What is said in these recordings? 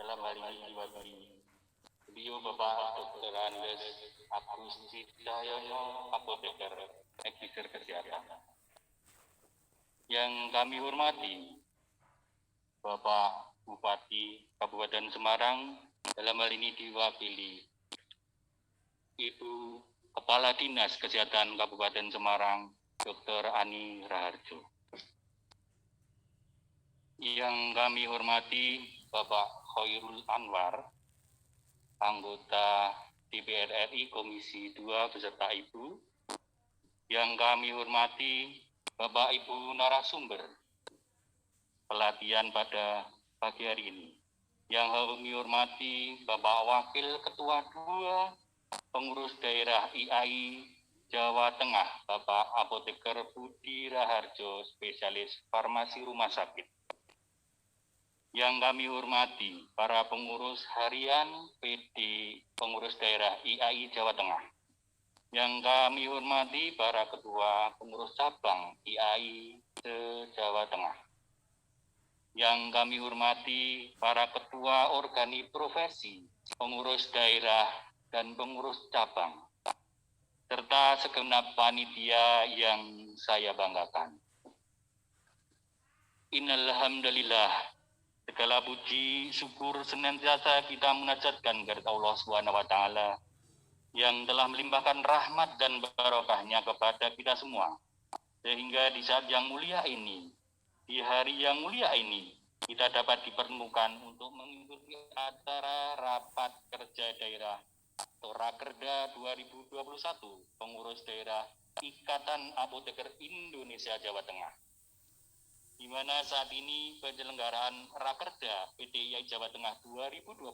dalam hal ini diwakili beliau Bapak Dr. Andes Agus Cahyono, Apoteker Ekiser Kesehatan. Yang kami hormati Bapak Bupati Kabupaten Semarang, dalam hal ini diwakili Ibu Kepala Dinas Kesehatan Kabupaten Semarang, Dr. Ani Raharjo. Yang kami hormati Bapak Khairul Anwar, anggota DPR RI Komisi 2 beserta Ibu. Yang kami hormati Bapak Ibu narasumber pelatihan pada pagi hari ini. Yang kami hormati Bapak Wakil Ketua 2 Pengurus Daerah IAI Jawa Tengah, Bapak Apoteker Budi Raharjo, Spesialis Farmasi Rumah Sakit. Yang kami hormati para pengurus harian PD Pengurus Daerah IAI Jawa Tengah. Yang kami hormati para ketua pengurus cabang IAI se-Jawa Tengah. Yang kami hormati para ketua organi profesi, pengurus daerah dan pengurus cabang, serta segenap panitia yang saya banggakan. Innalhamdulillah. Segala puji, syukur senantiasa kita munajatkan kepada Allah SWT yang telah melimpahkan rahmat dan barokahnya kepada kita semua. Sehingga di saat yang mulia ini, di hari yang mulia ini, kita dapat dipertemukan untuk mengikuti acara Rapat Kerja Daerah atau Rakerda 2021 Pengurus Daerah Ikatan Apoteker Indonesia Jawa Tengah. Di mana saat ini penyelenggaraan Rakerda PDIAI Jawa Tengah 2021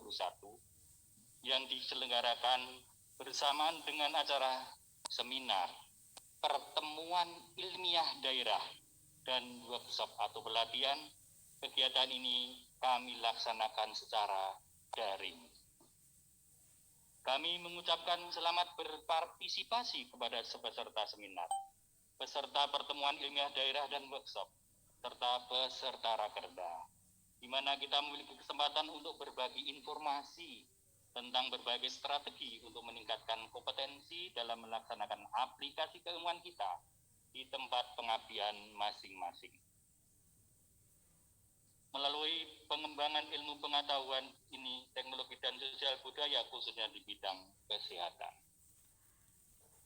yang diselenggarakan bersamaan dengan acara seminar, pertemuan ilmiah daerah, dan workshop atau pelatihan. Kegiatan ini kami laksanakan secara daring. Kami mengucapkan selamat berpartisipasi kepada peserta seminar, peserta pertemuan ilmiah daerah dan workshop, serta peserta Rakerda, di mana kita memiliki kesempatan untuk berbagi informasi tentang berbagai strategi untuk meningkatkan kompetensi dalam melaksanakan aplikasi keilmuan kita di tempat pengabdian masing-masing. Melalui pengembangan ilmu pengetahuan ini, teknologi dan sosial budaya khususnya di bidang kesehatan.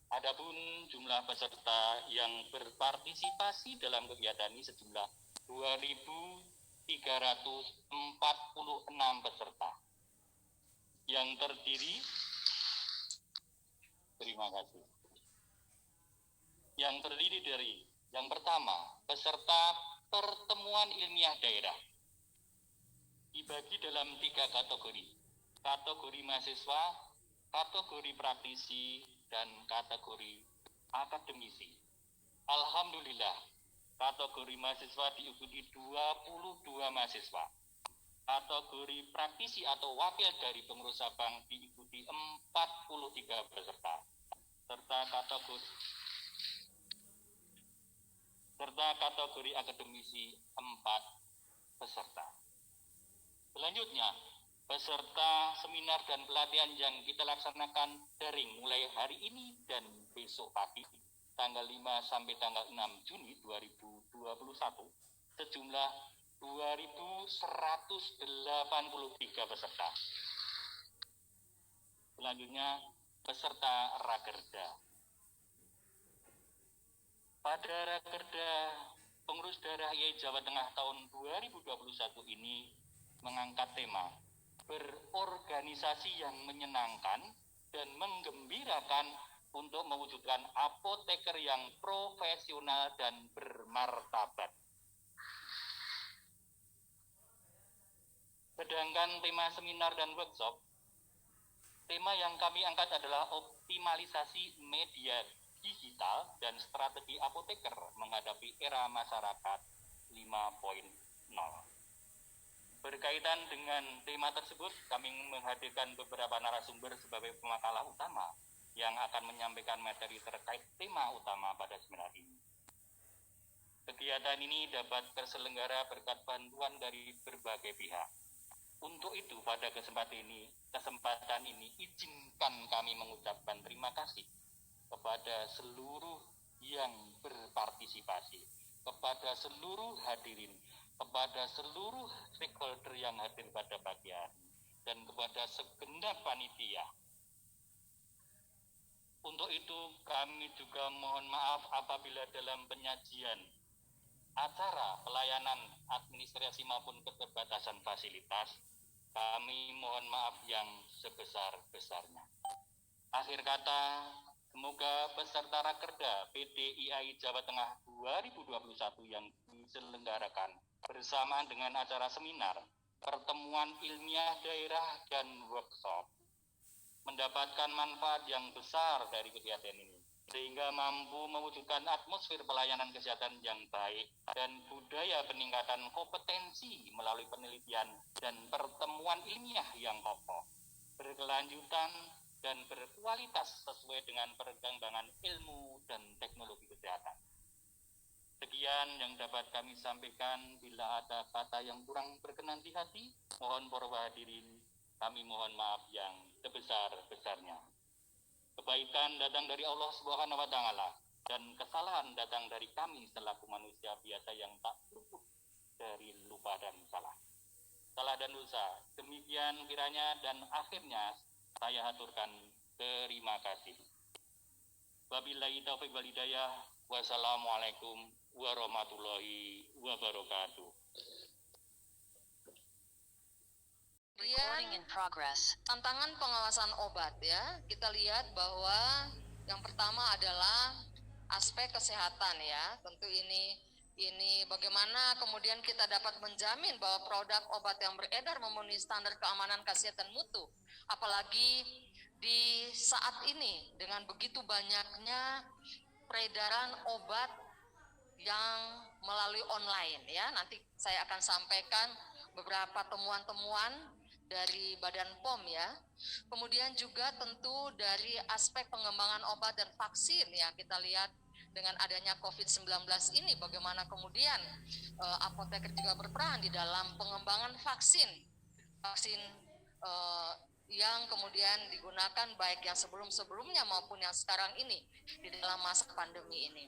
Adapun jumlah peserta yang berpartisipasi dalam kegiatan ini sejumlah 2.346 peserta yang terdiri dari yang pertama, peserta pertemuan ilmiah daerah dibagi dalam 3 kategori. Kategori mahasiswa, kategori praktisi, dan kategori akademisi. Alhamdulillah, kategori mahasiswa diikuti 22 mahasiswa. Kategori praktisi atau wakil dari pengurus cabang diikuti 43 peserta. Serta kategori akademisi 4 peserta. Selanjutnya, peserta seminar dan pelatihan yang kita laksanakan daring mulai hari ini dan besok pagi, tanggal 5 sampai tanggal 6 Juni 2021, sejumlah 2.183 peserta. Selanjutnya, peserta Rakerda. Pada Rakerda Pengurus Daerah IAI Jawa Tengah tahun 2021 ini mengangkat tema berorganisasi yang menyenangkan dan menggembirakan untuk mewujudkan apoteker yang profesional dan bermartabat. Sedangkan tema seminar dan workshop, tema yang kami angkat adalah optimalisasi media digital dan strategi apoteker menghadapi era masyarakat 5.0. Berkaitan dengan tema tersebut, kami menghadirkan beberapa narasumber sebagai pemakalah utama yang akan menyampaikan materi terkait tema utama pada seminar ini. Kegiatan ini dapat terselenggara berkat bantuan dari berbagai pihak, Untuk itu pada kesempatan ini izinkan kami mengucapkan terima kasih kepada seluruh yang berpartisipasi, kepada seluruh hadirin, kepada seluruh stakeholder yang hadir pada pagi hari, dan kepada segenap panitia. Untuk itu kami juga mohon maaf apabila dalam penyajian acara pelayanan administrasi maupun keterbatasan fasilitas, kami mohon maaf yang sebesar-besarnya. Akhir kata, semoga peserta Rakerda PDIAI Jawa Tengah 2021 yang diselenggarakan bersamaan dengan acara seminar, pertemuan ilmiah daerah, dan workshop mendapatkan manfaat yang besar dari kegiatan ini, sehingga mampu mewujudkan atmosfer pelayanan kesehatan yang baik dan budaya peningkatan kompetensi melalui penelitian dan pertemuan ilmiah yang kokoh, berkelanjutan, dan berkualitas sesuai dengan perkembangan ilmu dan teknologi kesehatan. Sekian yang dapat kami sampaikan. Bila ada kata yang kurang berkenan di hati, mohon para hadirin kami mohon maaf yang sebesar-besarnya. Kebaikan datang dari Allah Subhanahu wa Ta'ala, dan kesalahan datang dari kami selaku manusia biasa yang tak luput dari lupa dan salah dan dosa. Demikian kiranya, dan akhirnya saya haturkan terima kasih. Wabillahi taufiq wal hidayah. Wassalamualaikum warahmatullahi wabarakatuh. Recording in progress. Tantangan pengawasan obat ya. Kita lihat bahwa yang pertama adalah aspek kesehatan ya. Tentu ini bagaimana kemudian kita dapat menjamin bahwa produk obat yang beredar memenuhi standar keamanan, khasiat, dan mutu. Apalagi di saat ini dengan begitu banyaknya peredaran obat yang melalui online ya. Nanti saya akan sampaikan beberapa temuan-temuan dari Badan POM ya. Kemudian juga tentu dari aspek pengembangan obat dan vaksin ya, kita lihat dengan adanya COVID-19 ini bagaimana kemudian apoteker juga berperan di dalam pengembangan vaksin yang kemudian digunakan baik yang sebelum-sebelumnya maupun yang sekarang ini di dalam masa pandemi ini.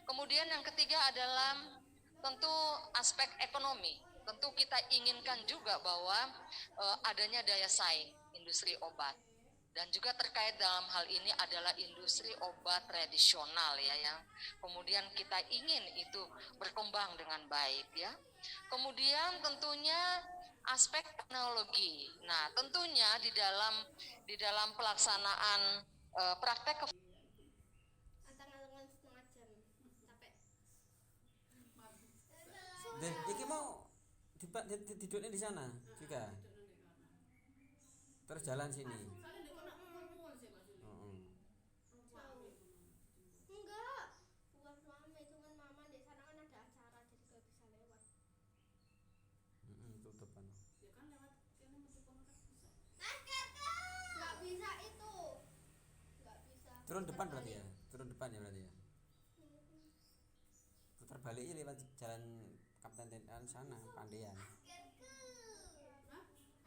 Kemudian yang ketiga adalah tentu aspek ekonomi. Tentu kita inginkan juga bahwa adanya daya saing industri obat, dan juga terkait dalam hal ini adalah industri obat tradisional ya, yang kemudian kita ingin itu berkembang dengan baik ya. Kemudian tentunya aspek teknologi. Nah, tentunya di dalam pelaksanaan praktek Iki mau duduknya di sana juga. Terus jalan sini. Enggak, bukan mama, cuman mama di sana kan ada acara jadi gak bisa lewat. Tutupan. Ya kan lewat kene metu kono kan bisa. Enggak bisa itu. Enggak bisa. Turun depan berarti ya? Turun depan ya berarti ya? Putar baliknya lewat jalan Kapten Tendan sana, Pandean.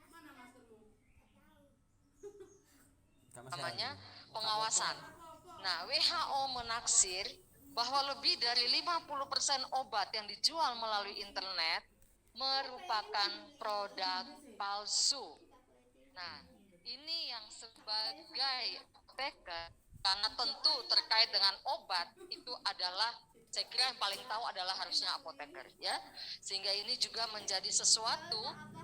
Mana maskermu? namanya pengawasan. Nah, WHO menaksir bahwa lebih dari 50% obat yang dijual melalui internet merupakan produk palsu. Nah, ini yang sebagai apoteker, karena tentu terkait dengan obat itu adalah, saya kira yang paling tahu adalah harusnya apoteker ya. Sehingga ini juga menjadi sesuatu,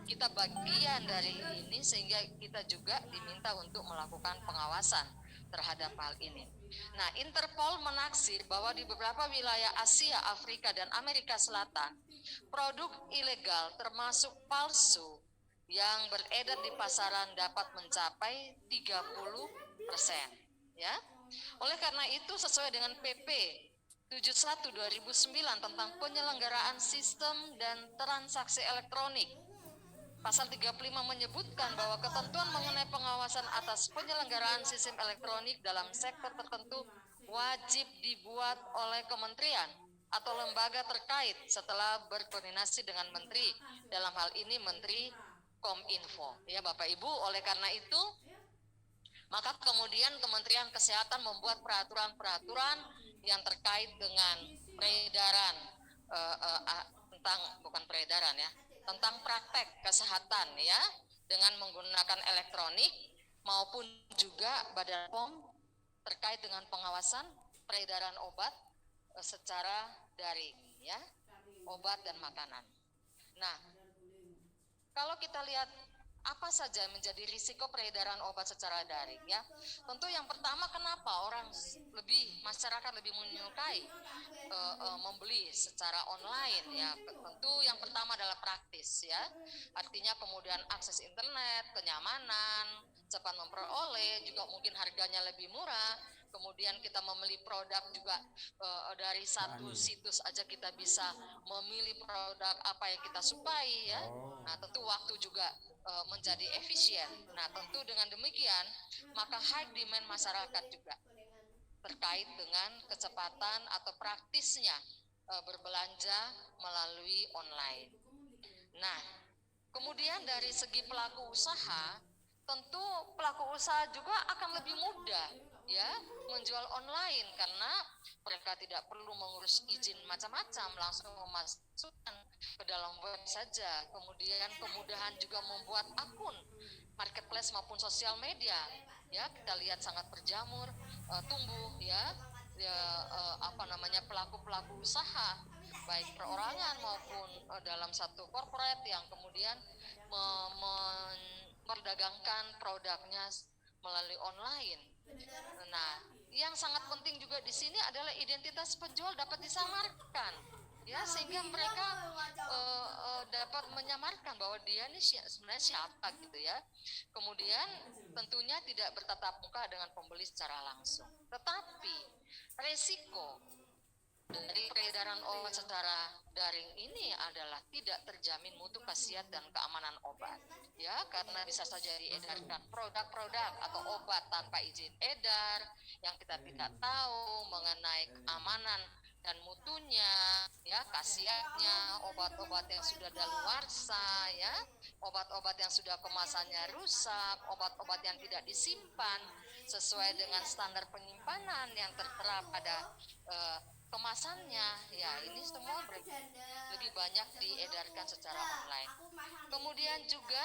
kita bagian dari ini, sehingga kita juga diminta untuk melakukan pengawasan terhadap hal ini. Nah, Interpol menaksir bahwa di beberapa wilayah Asia, Afrika, dan Amerika Selatan, produk ilegal termasuk palsu yang beredar di pasaran dapat mencapai 30%. Ya. Oleh karena itu, sesuai dengan PP 71/2009 tentang penyelenggaraan sistem dan transaksi elektronik, Pasal 35 menyebutkan bahwa ketentuan mengenai pengawasan atas penyelenggaraan sistem elektronik dalam sektor tertentu wajib dibuat oleh kementerian atau lembaga terkait setelah berkoordinasi dengan menteri, dalam hal ini Menteri Kominfo. Ya Bapak Ibu, oleh karena itu maka kemudian Kementerian Kesehatan membuat peraturan-peraturan yang terkait dengan peredaran tentang praktek kesehatan ya, dengan menggunakan elektronik maupun juga Badan POM terkait dengan pengawasan peredaran obat secara daring ya, obat dan makanan. Nah, kalau kita lihat apa saja menjadi risiko peredaran obat secara daring ya. Tentu yang pertama, kenapa masyarakat lebih menyukai membeli secara online ya. Tentu yang pertama adalah praktis ya. Artinya kemudian akses internet, kenyamanan, cepat memperoleh, juga mungkin harganya lebih murah. Kemudian kita memilih produk juga dari satu situs aja kita bisa memilih produk apa yang kita sukai ya. Nah, tentu waktu juga menjadi efisien. Nah, tentu dengan demikian maka high demand masyarakat juga terkait dengan kecepatan atau praktisnya berbelanja melalui online. Nah, kemudian dari segi pelaku usaha, tentu pelaku usaha juga akan lebih mudah ya menjual online karena mereka tidak perlu mengurus izin macam-macam, langsung memasukkan ke dalam web saja. Kemudian kemudahan juga membuat akun marketplace maupun sosial media ya, kita lihat sangat berjamur, tumbuh ya, pelaku-pelaku usaha baik perorangan maupun dalam satu corporate yang kemudian memperdagangkan produknya melalui online. Nah, yang sangat penting juga di sini adalah identitas penjual dapat disamarkan, ya, sehingga mereka dapat menyamarkan bahwa dia ini sebenarnya siapa gitu ya. Kemudian tentunya tidak bertatap muka dengan pembeli secara langsung. Tetapi resiko dari peredaran obat secara daring ini adalah tidak terjamin mutu khasiat dan keamanan obat ya, karena bisa saja diedarkan produk-produk atau obat tanpa izin edar yang kita tidak tahu mengenai keamanan dan mutunya ya, khasiatnya, obat-obat yang sudah daluarsa ya, obat-obat yang sudah kemasannya rusak, obat-obat yang tidak disimpan sesuai dengan standar penyimpanan yang tertera pada kemasannya ya, ini semua lebih banyak diedarkan secara online. Kemudian juga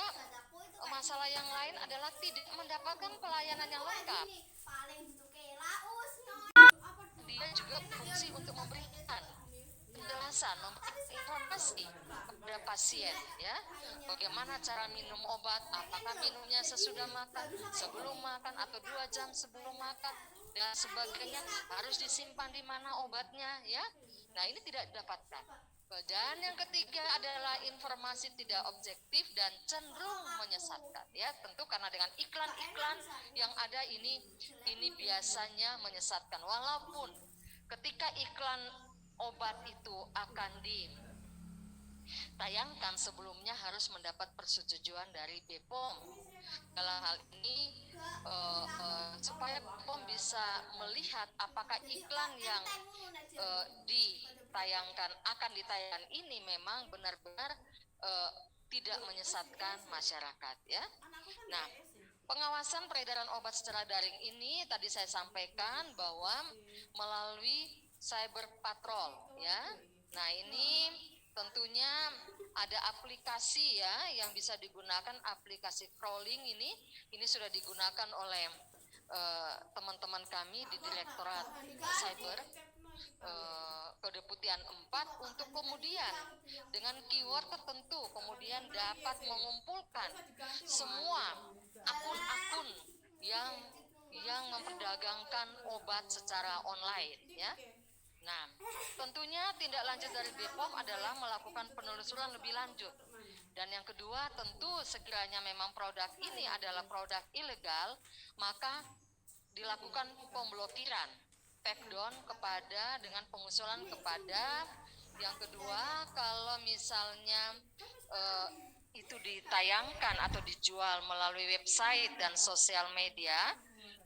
masalah yang lain adalah tidak mendapatkan pelayanan yang lengkap. Dia juga berfungsi untuk memberikan penjelasan, memberikan informasi kepada pasien ya, bagaimana cara minum obat, apakah minumnya sesudah makan, sebelum makan atau 2 jam sebelum makan dan sebagainya, harus disimpan di mana obatnya ya. Nah, ini tidak didapatkan. Dan yang ketiga adalah informasi tidak objektif dan cenderung menyesatkan ya, tentu karena dengan iklan-iklan yang ada ini biasanya menyesatkan, walaupun ketika iklan obat itu akan ditayangkan sebelumnya harus mendapat persetujuan dari BPOM. Dalam hal ini supaya BPOM bisa melihat apakah iklan yang akan ditayangkan ini memang benar-benar tidak menyesatkan masyarakat ya. Nah, pengawasan peredaran obat secara daring ini tadi saya sampaikan bahwa melalui cyber patrol ya. Nah, ini tentunya ada aplikasi ya yang bisa digunakan, aplikasi crawling ini sudah digunakan oleh teman-teman kami di Direktorat Cyber Kedeputian 4 untuk kemudian dengan keyword tertentu kemudian dapat mengumpulkan semua akun-akun yang memperdagangkan obat secara online ya. Nah, tentunya tindak lanjut dari BPOM adalah melakukan penelusuran lebih lanjut. Dan yang kedua, tentu sekiranya memang produk ini adalah produk ilegal, maka dilakukan pemblokiran, take down dengan pengusulan kepada. Yang kedua, kalau misalnya itu ditayangkan atau dijual melalui website dan sosial media,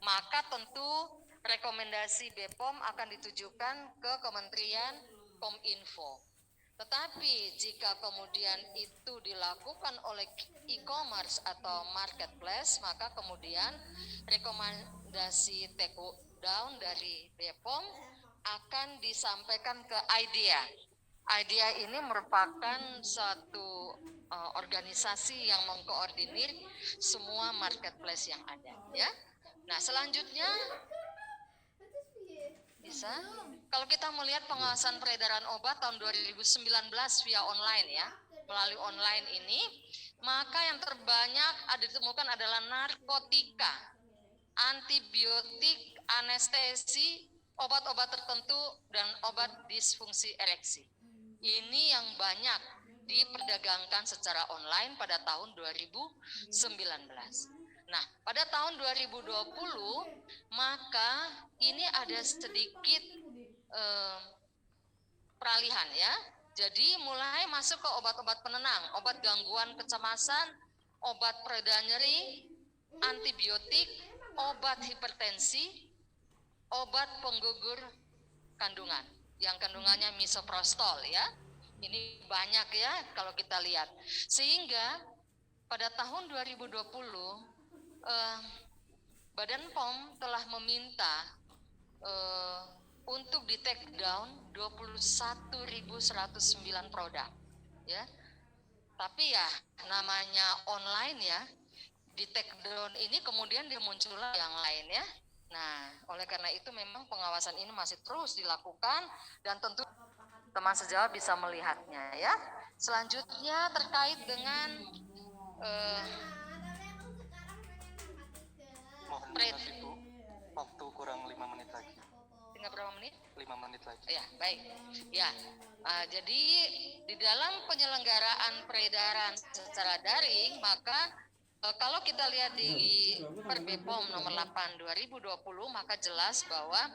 maka tentu rekomendasi BPOM akan ditujukan ke Kementerian Kominfo. Tetapi jika kemudian itu dilakukan oleh e-commerce atau marketplace, maka kemudian rekomendasi take down dari BPOM akan disampaikan ke IDEA. IDEA ini merupakan suatu organisasi yang mengkoordinir semua marketplace yang ada, ya. Nah, selanjutnya bisa kalau kita melihat pengawasan peredaran obat tahun 2019 via online, ya, melalui online ini, maka yang terbanyak ditemukan adalah narkotika, antibiotik, anestesi, obat-obat tertentu, dan obat disfungsi ereksi. Ini yang banyak diperdagangkan secara online pada tahun 2019. Nah, pada tahun 2020 maka ini ada sedikit peralihan, ya. Jadi mulai masuk ke obat-obat penenang, obat gangguan kecemasan, obat pereda nyeri, antibiotik, obat hipertensi, obat penggugur kandungan yang kandungannya misoprostol, ya. Ini banyak, ya, kalau kita lihat. Sehingga pada tahun 2020 Badan POM telah meminta untuk di take down 21.109 produk, ya. Tapi ya namanya online, ya, di take down ini kemudian dimunculkan yang lain, ya. Nah, oleh karena itu memang pengawasan ini masih terus dilakukan dan tentu teman sejawat bisa melihatnya, ya. Selanjutnya terkait dengan Ibu, waktu kurang 5 menit lagi. tinggal berapa menit? 5 menit lagi. Ya, baik. Ya, jadi di dalam penyelenggaraan peredaran secara daring, maka kalau kita lihat di Perbepom nomor 8 2020, maka jelas bahwa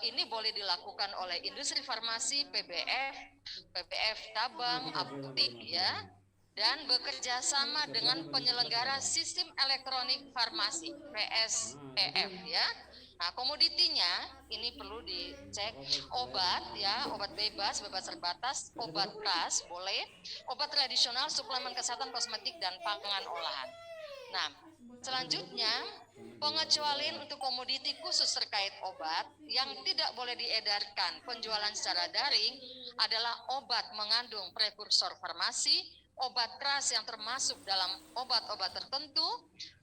ini boleh dilakukan oleh industri farmasi, PBF tabang, apotik, ya, dan bekerja sama dengan penyelenggara sistem elektronik farmasi PSPF, ya. Nah, komoditinya ini perlu dicek, obat, ya, obat bebas terbatas, obat keras boleh, obat tradisional, suplemen kesehatan, kosmetik, dan pangan olahan. Nah, selanjutnya pengecualian untuk komoditi khusus terkait obat yang tidak boleh diedarkan penjualan secara daring adalah obat mengandung prekursor farmasi, obat keras yang termasuk dalam obat-obat tertentu,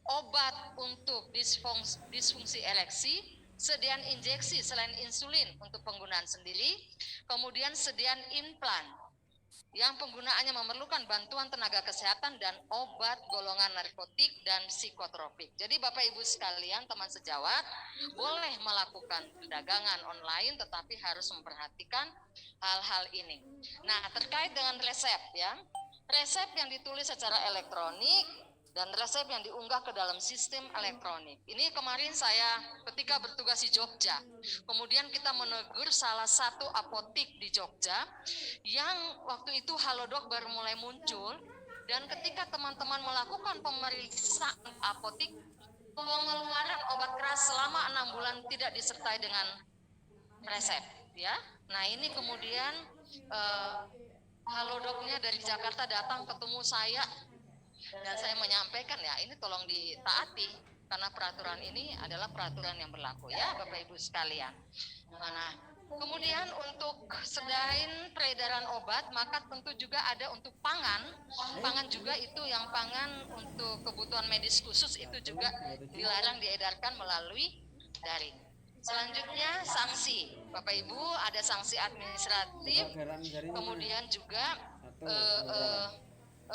obat untuk disfungsi ereksi, sediaan injeksi selain insulin untuk penggunaan sendiri, kemudian sediaan implan yang penggunaannya memerlukan bantuan tenaga kesehatan, dan obat golongan narkotik dan psikotropik. Jadi Bapak Ibu sekalian, teman sejawat, boleh melakukan perdagangan online tetapi harus memperhatikan hal-hal ini. Nah, terkait dengan resep, ya. Resep yang ditulis secara elektronik dan resep yang diunggah ke dalam sistem elektronik. Ini kemarin saya ketika bertugas di Jogja, kemudian kita menegur salah satu apotik di Jogja yang waktu itu Halodoc baru mulai muncul, dan ketika teman-teman melakukan pemeriksaan apotik, pengeluaran obat keras selama 6 bulan tidak disertai dengan resep, ya. Nah, ini kemudian Halodocnya dari Jakarta datang ketemu saya dan saya menyampaikan, ya, ini tolong ditaati karena peraturan ini adalah peraturan yang berlaku, ya, Bapak Ibu sekalian. Nah, kemudian untuk selain peredaran obat, maka tentu juga ada untuk pangan. Pangan juga itu yang pangan untuk kebutuhan medis khusus itu juga dilarang diedarkan melalui daring. Selanjutnya sanksi, Bapak Ibu, ada sanksi administratif, kemudian juga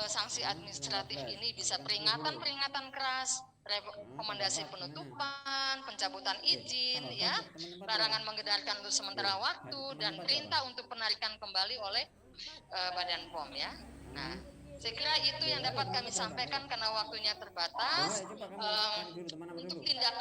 sanksi administratif ini bisa peringatan keras, rekomendasi penutupan, pencabutan izin, ya, larangan mengedarkan untuk sementara waktu, dan perintah untuk penarikan kembali oleh Badan POM, ya. Nah, saya kira itu yang dapat kami sampaikan karena waktunya terbatas. Untuk tindak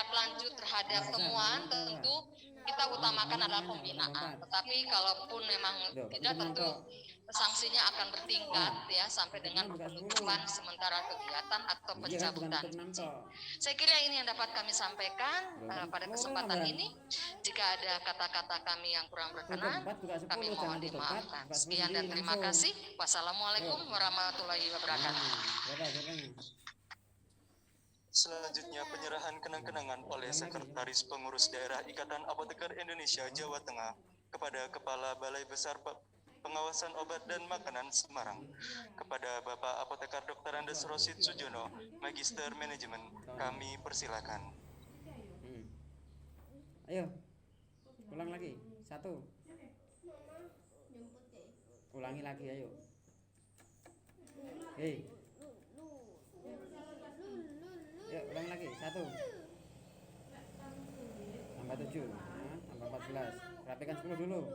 lanjut terhadap temuan tentu kita utamakan adalah pembinaan. Tetapi kalaupun memang tidak, tentu sanksinya akan bertingkat ya sampai dengan penutupan sementara kegiatan atau Iya kan, bukan pencabutan tutup 6 izin. toh. Saya kira ini yang dapat kami sampaikan pada kesempatan ini. Jika ada kata-kata kami yang kurang berkenan, kami mohon dimaafkan. Sekian dan terima kasih. Wassalamualaikum warahmatullahi wabarakatuh. Berapa jawabannya? Selanjutnya penyerahan kenang-kenangan oleh Sekretaris Pengurus Daerah Ikatan Apoteker Indonesia Jawa Tengah kepada Kepala Balai Besar Pengawasan Obat dan Makanan Semarang, kepada Bapak Apoteker Dr. Andes Rosid Sujono, Magister Manajemen. Kami persilakan. Ayo, ulang lagi. 1. Ulangi lagi, ayo. Hei. Yuk, ulang lagi. 1. Tambah 7. Tambah 14. Rapikan 10 dulu.